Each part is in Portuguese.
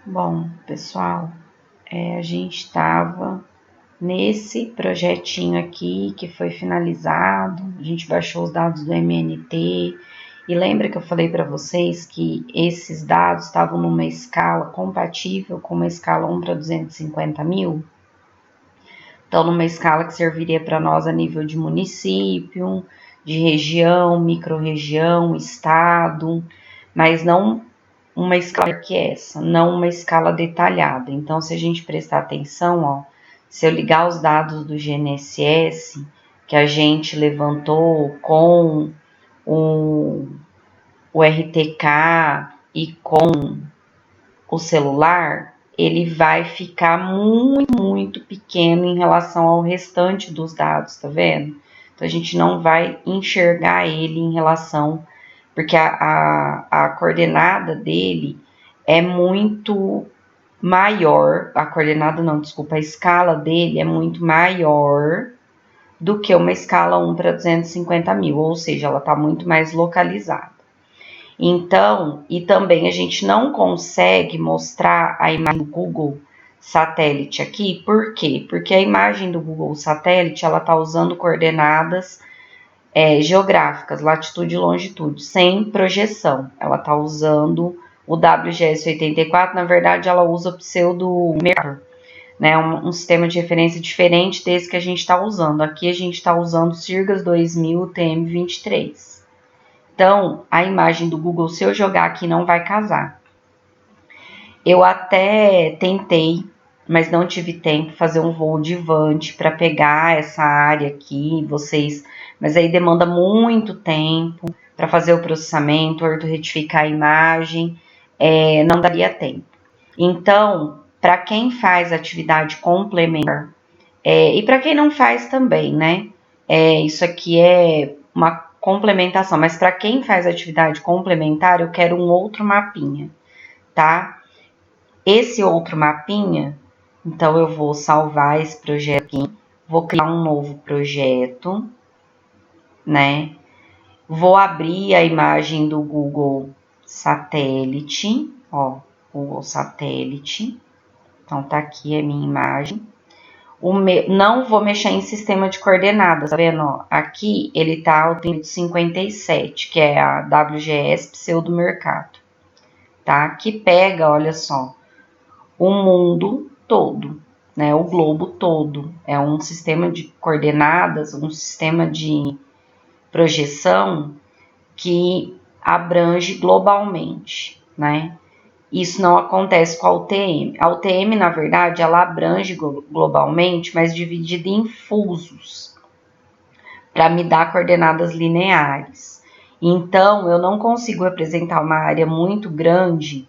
Bom, pessoal, a gente estava nesse projetinho aqui que foi finalizado, a gente baixou os dados do MNT e lembra que eu falei para vocês que esses dados estavam numa escala compatível com uma escala 1 para 250 mil? Então, numa escala que serviria para nós a nível de município, de região, microrregião, estado, mas não uma escala que é essa, não uma escala detalhada. Então, se a gente prestar atenção, ó, se eu ligar os dados do GNSS que a gente levantou com o RTK e com o celular, ele vai ficar muito pequeno em relação ao restante dos dados, tá vendo? Então, a gente não vai enxergar ele em relação, porque a coordenada dele é muito maior, a coordenada não, desculpa, a escala dele é muito maior do que uma escala 1 para 250 mil, ou seja, ela está muito mais localizada. Então, e também a gente não consegue mostrar a imagem do Google Satélite aqui, por quê? Porque a imagem do Google Satélite, ela está usando coordenadas geográficas, latitude e longitude, sem projeção. Ela está usando o WGS84, na verdade ela usa o pseudo Mercator, né, um sistema de referência diferente desse que a gente está usando. Aqui a gente está usando o Sirgas 2000 TM23. Então, a imagem do Google, se eu jogar aqui, não vai casar. Eu até tentei, mas não tive tempo, fazer um voo de Vant para pegar essa área aqui, mas aí demanda muito tempo para fazer o processamento, ortoretificar a imagem, não daria tempo. Então, para quem faz atividade complementar, e para quem não faz também, né? Isso aqui é uma complementação, mas para quem faz atividade complementar, eu quero um outro mapinha, tá? Esse outro mapinha, então eu vou salvar esse projeto aqui, vou criar um novo projeto, né? Vou abrir a imagem do Google Satélite, ó, Google Satélite. Então tá aqui a minha imagem. Não vou mexer em sistema de coordenadas, tá vendo? Aqui ele tá o 57, que é a WGS pseudo-mercado, tá? Que pega, olha só, o mundo todo, né? O globo todo. É um sistema de coordenadas, um sistema de projeção que abrange globalmente, né? Isso não acontece com a UTM. A UTM, na verdade, ela abrange globalmente, mas dividida em fusos, para me dar coordenadas lineares. Então, eu não consigo representar uma área muito grande,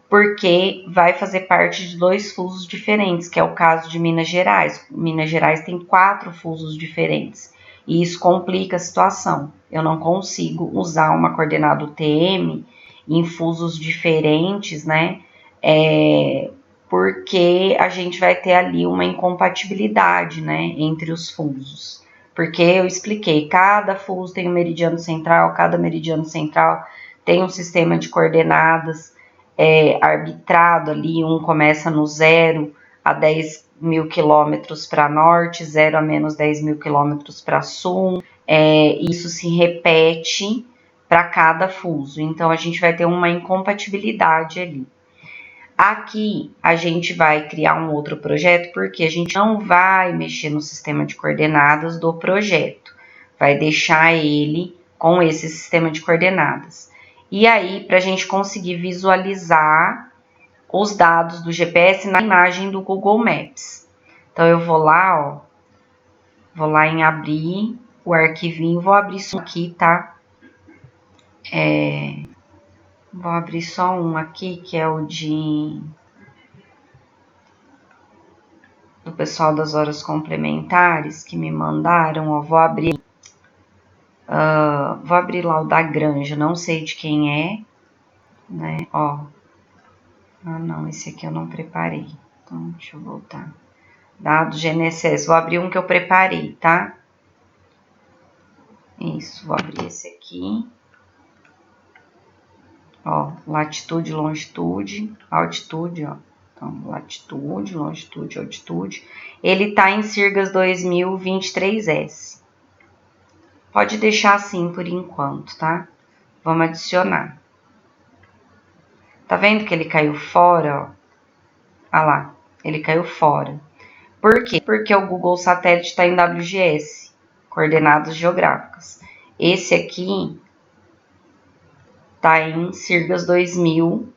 porque vai fazer parte de 2 fusos diferentes, que é o caso de Minas Gerais. Minas Gerais tem 4 fusos diferentes, e isso complica a situação. Eu não consigo usar uma coordenada UTM em fusos diferentes, né? Porque a gente vai ter ali uma incompatibilidade, né, entre os fusos. Porque eu expliquei, cada fuso tem um meridiano central, cada meridiano central tem um sistema de coordenadas arbitrado ali, um começa no 0 a 10 mil quilômetros para norte, 0 a menos 10 mil quilômetros para sul, isso se repete para cada fuso, então a gente vai ter uma incompatibilidade ali. Aqui a gente vai criar um outro projeto, porque a gente não vai mexer no sistema de coordenadas do projeto, vai deixar ele com esse sistema de coordenadas. E aí, para a gente conseguir visualizar os dados do GPS na imagem do Google Maps. Então, eu vou lá, ó, vou lá em abrir o arquivinho, vou abrir isso aqui, tá? Vou abrir só um aqui, que é o do pessoal das horas complementares, que me mandaram, ó, vou abrir lá o da Granja, não sei de quem é, né, ó. Ah, não, esse aqui eu não preparei. Então, deixa eu voltar. Dados GNSS. Vou abrir um que eu preparei, tá? Isso, vou abrir esse aqui. Ó, latitude, longitude, altitude, ó. Então, latitude, longitude, altitude. Ele tá em Sirgas 2023S. Pode deixar assim por enquanto, tá? Vamos adicionar. Tá vendo que ele caiu fora, ó? Ah lá, ele caiu fora. Por quê? Porque o Google Satélite está em WGS, coordenadas geográficas. Esse aqui tá em Sirgas 2000,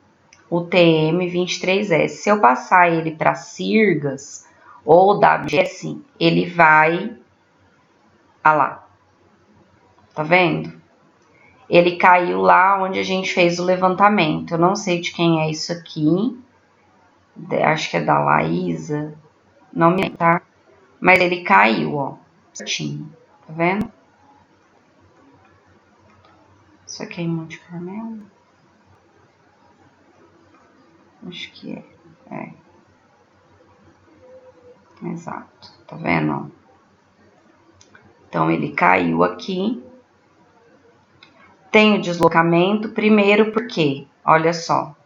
UTM 23S. Se eu passar ele para Sirgas ou WGS, ele vai... Ah lá, tá vendo? Ele caiu lá onde a gente fez o levantamento. Eu não sei de quem é isso aqui. Acho que é da Laísa. Não me lembro, tá? Mas ele caiu, ó. Certinho. Tá vendo? Isso aqui é em Monte Carmelo? Acho que é. É. Exato. Tá vendo, ó? Então, ele caiu aqui. Tem o deslocamento. Primeiro porque, olha só.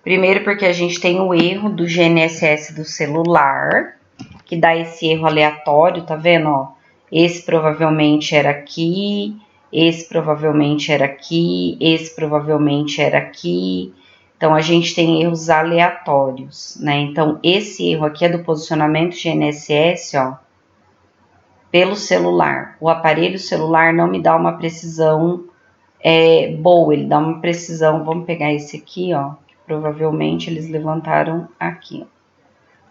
Primeiro porque a gente tem o erro do GNSS do celular, que dá esse erro aleatório, tá vendo, ó? Esse provavelmente era aqui, esse provavelmente era aqui, esse provavelmente era aqui. Então, a gente tem erros aleatórios, né? Então, esse erro aqui é do posicionamento GNSS, ó, pelo celular. O aparelho celular não me dá uma precisão boa, ele dá uma precisão... Vamos pegar esse aqui, ó, que provavelmente eles levantaram aqui, ó.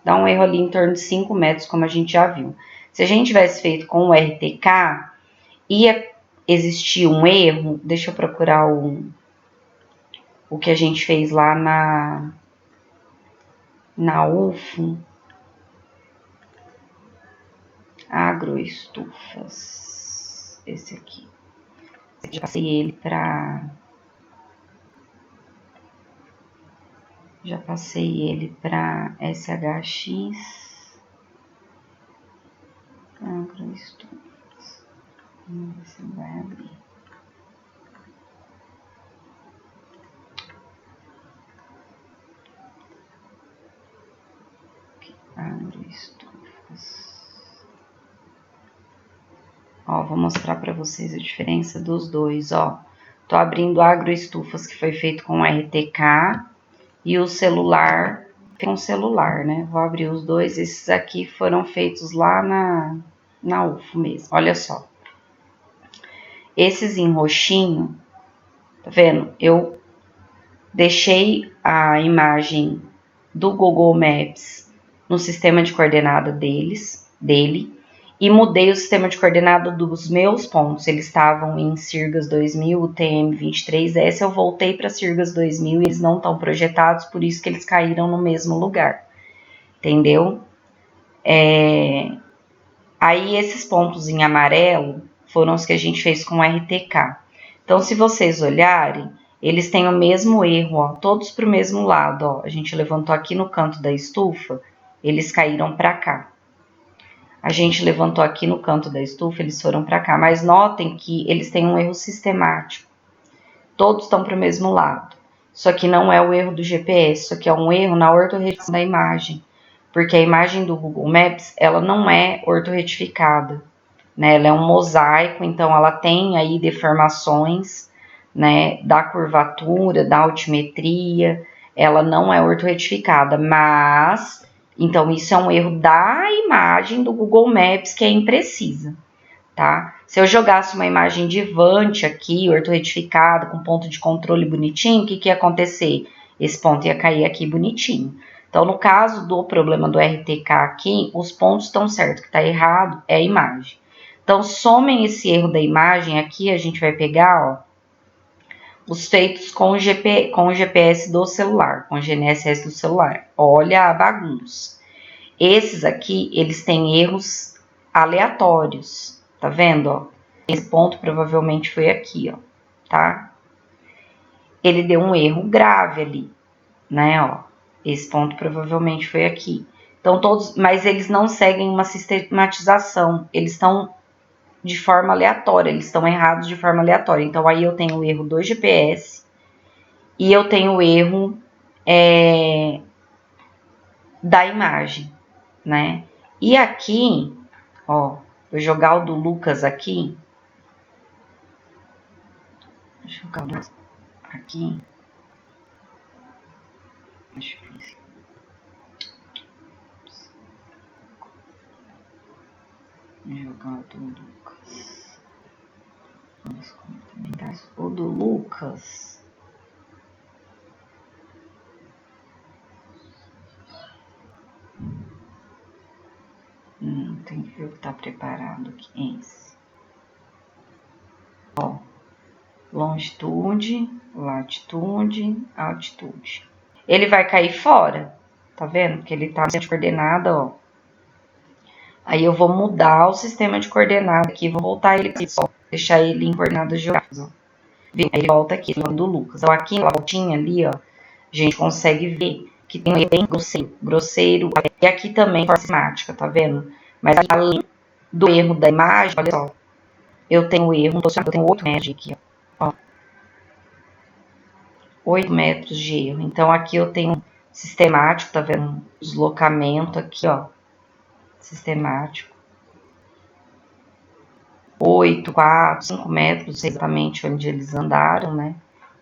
Dá um erro ali em torno de 5 metros, como a gente já viu. Se a gente tivesse feito com o RTK, ia existir um erro. Deixa eu procurar o que a gente fez lá na UFO. Agroestufas. Esse aqui. Já passei ele para... Já passei ele para SHX. Agroestufas. Vamos ver se vai abrir. Agroestufas. Ó, vou mostrar para vocês a diferença dos dois, ó. Tô abrindo agroestufas que foi feito com RTK e o celular com celular, né? Vou abrir os dois. Esses aqui foram feitos lá na UFO mesmo. Olha só. Esses em roxinho, tá vendo? Eu deixei a imagem do Google Maps no sistema de coordenada dele, e mudei o sistema de coordenada dos meus pontos. Eles estavam em Sirgas 2000, UTM 23S, eu voltei para Sirgas 2000 e eles não estão projetados, por isso que eles caíram no mesmo lugar, entendeu? Aí esses pontos em amarelo foram os que a gente fez com RTK. Então, se vocês olharem, eles têm o mesmo erro, ó, todos para o mesmo lado, ó. A gente levantou aqui no canto da estufa, eles caíram para cá. A gente levantou aqui no canto da estufa, eles foram para cá. Mas notem que eles têm um erro sistemático. Todos estão para o mesmo lado. Isso aqui não é o erro do GPS, isso aqui é um erro na ortorretificação da imagem. Porque a imagem do Google Maps, ela não é ortorretificada, né? Ela é um mosaico, então ela tem aí deformações, né, da curvatura, da altimetria. Ela não é ortorretificada, mas... Então, isso é um erro da imagem do Google Maps que é imprecisa, tá? Se eu jogasse uma imagem de Vante aqui, ortorretificada, com ponto de controle bonitinho, o que ia acontecer? Esse ponto ia cair aqui bonitinho. Então, no caso do problema do RTK aqui, os pontos estão certos, o que está errado é a imagem. Então, somem esse erro da imagem aqui, a gente vai pegar, ó, os feitos com o GPS do celular, com o GNSS do celular. Olha a bagunça. Esses aqui, eles têm erros aleatórios, tá vendo, ó? Esse ponto provavelmente foi aqui, ó, tá? Ele deu um erro grave ali, né, ó. Esse ponto provavelmente foi aqui. Então, todos, mas eles não seguem uma sistematização, eles estão de forma aleatória, eles estão errados de forma aleatória. Então, aí eu tenho o erro do GPS e eu tenho o erro da imagem, né? E aqui, ó, vou jogar o do Lucas aqui. Deixa eu jogar o Lucas aqui. Deixa eu ver. Vou jogar o do Lucas. O do Lucas. Tem que ver o que tá preparado aqui. Esse. Ó, longitude, latitude, altitude. Ele vai cair fora, tá vendo? Porque ele tá de coordenada, ó. Aí eu vou mudar o sistema de coordenada aqui, vou voltar ele aqui só, deixar ele em coordenadas geográficas, ó. Aí ele volta aqui, falando do Lucas. Então aqui na voltinha ali, ó, a gente consegue ver que tem um erro bem grosseiro, e aqui também forma sistemática, tá vendo? Mas além do erro da imagem, olha só, eu tenho erro, eu tenho 8 metros aqui, ó. 8 metros de erro. Então aqui eu tenho sistemático, tá vendo? Um deslocamento aqui, ó. Sistemático. 8, 4, 5 metros exatamente onde eles andaram, né?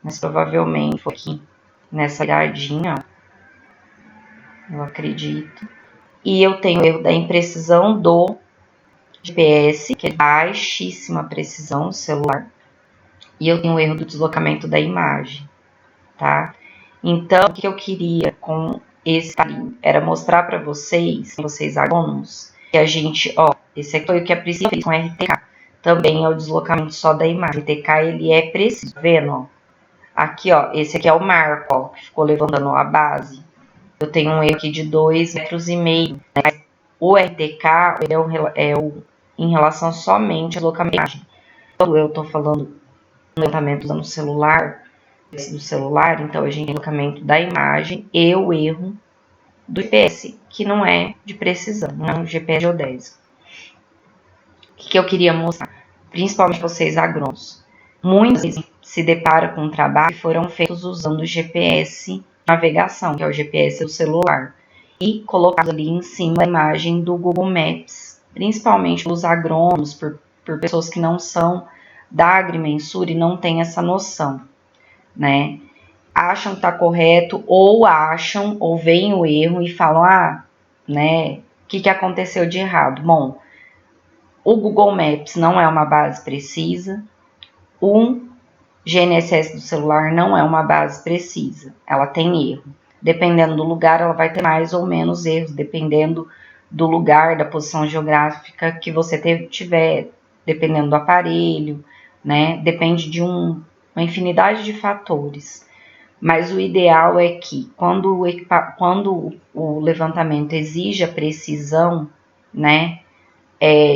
Mas provavelmente foi aqui nessa viradinha, ó. Eu acredito. E eu tenho o erro da imprecisão do GPS, que é baixíssima precisão celular. E eu tenho o erro do deslocamento da imagem, tá? Então, o que eu queria com esse carinho era mostrar para vocês agrônomos, que a gente, ó, esse aqui foi o que a Priscila fez com RTK. Também é o deslocamento só da imagem. O RTK, ele é preciso, tá vendo, ó? Aqui, ó, esse aqui é o marco, ó, que ficou levantando a base. Eu tenho um erro aqui de 2,5 metros, né? O RTK em relação somente ao deslocamento da imagem. Quando eu tô falando do levantamento usando o celular, do celular, então a gente tem o deslocamento da imagem e o erro do GPS, que não é de precisão, não é um GPS geodésico. O que eu queria mostrar? Principalmente vocês agrônomos. Muitas vezes se deparam com um trabalho que foram feitos usando o GPS navegação, que é o GPS do celular, e colocado ali em cima da imagem do Google Maps, principalmente os agrônomos, por pessoas que não são da agrimensura e não têm essa noção, né? Acham que tá correto, ou acham, ou veem o erro e falam, né, o que aconteceu de errado? Bom, o Google Maps não é uma base precisa, o GNSS do celular não é uma base precisa, ela tem erro. Dependendo do lugar, ela vai ter mais ou menos erros, dependendo do lugar, da posição geográfica que você tiver, dependendo do aparelho, né? Depende de uma infinidade de fatores. Mas o ideal é que, quando o levantamento exige a precisão, né,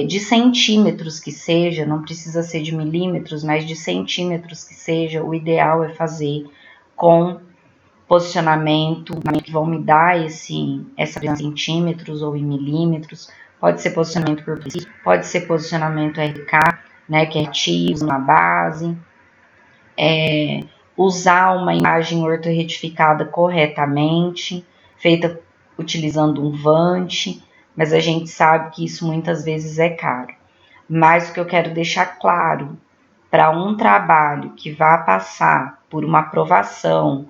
de centímetros que seja, não precisa ser de milímetros, mas de centímetros que seja, o ideal é fazer com posicionamento, que vão me dar essa em centímetros ou em milímetros, pode ser posicionamento por preciso, pode ser posicionamento RK, né, que é retivo na base, usar uma imagem ortorretificada corretamente, feita utilizando um vante, mas a gente sabe que isso muitas vezes é caro. Mas o que eu quero deixar claro, para um trabalho que vá passar por uma aprovação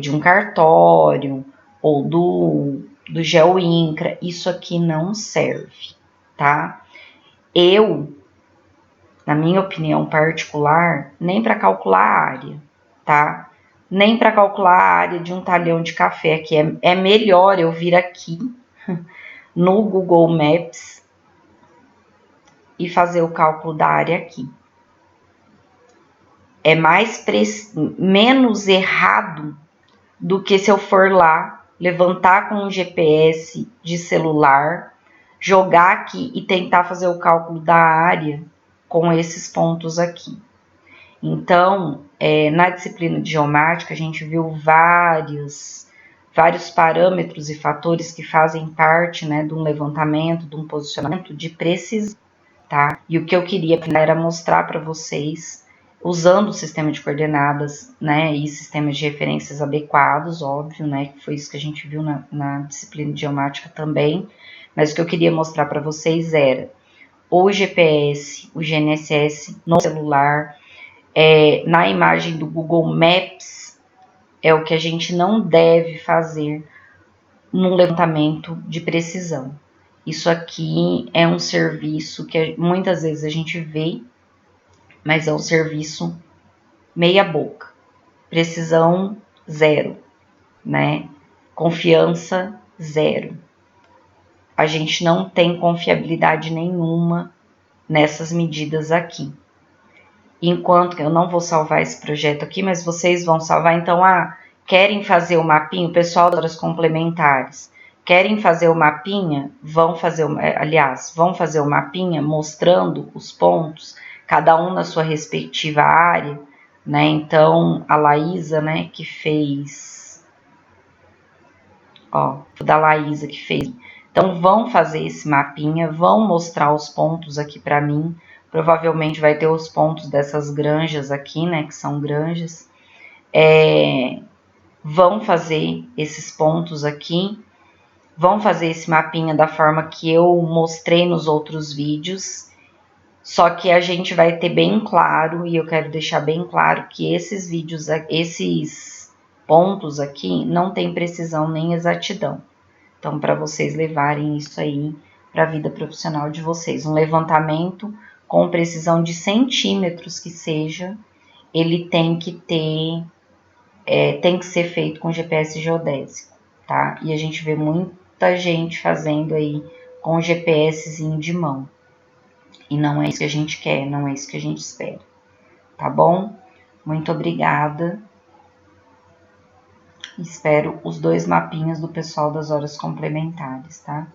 de um cartório ou do GeoIncra, isso aqui não serve, tá? Eu, na minha opinião particular, nem para calcular a área, tá? Nem para calcular a área de um talhão de café, que é melhor eu vir aqui no Google Maps e fazer o cálculo da área aqui. É menos errado do que se eu for lá, levantar com um GPS de celular, jogar aqui e tentar fazer o cálculo da área com esses pontos aqui. Então, na disciplina de geomática, a gente viu vários parâmetros e fatores que fazem parte, né, de um levantamento, de um posicionamento de precisão, tá? E o que eu queria era mostrar para vocês usando o sistema de coordenadas, né, e sistemas de referências adequados, óbvio, né, que foi isso que a gente viu na disciplina de geomática também, mas o que eu queria mostrar para vocês era o GPS, o GNSS no celular, na imagem do Google Maps, é o que a gente não deve fazer num levantamento de precisão. Isso aqui é um serviço que muitas vezes a gente vê, mas é um serviço meia boca. Precisão zero, né? Confiança zero. A gente não tem confiabilidade nenhuma nessas medidas aqui. Enquanto eu não vou salvar esse projeto aqui, mas vocês vão salvar, então, querem fazer o mapinha, o pessoal das horas complementares, querem fazer o mapinha, vão fazer o mapinha mostrando os pontos, cada um na sua respectiva área, né? Então, a Laísa, né, que fez, da Laísa que fez. Então, vão fazer esse mapinha, vão mostrar os pontos aqui para mim. Provavelmente vai ter os pontos dessas granjas aqui, né, que são granjas. Vão fazer esses pontos aqui, vão fazer esse mapinha da forma que eu mostrei nos outros vídeos. Só que a gente vai ter bem claro, e eu quero deixar bem claro que esses vídeos, esses pontos aqui, não tem precisão nem exatidão. Então, para vocês levarem isso aí para a vida profissional de vocês. Um levantamento com precisão de centímetros que seja, ele tem que ter, tem que ser feito com GPS geodésico, tá? E a gente vê muita gente fazendo aí com GPSzinho de mão. E não é isso que a gente quer, não é isso que a gente espera, tá bom? Muito obrigada. Espero os 2 mapinhas do pessoal das horas complementares, tá?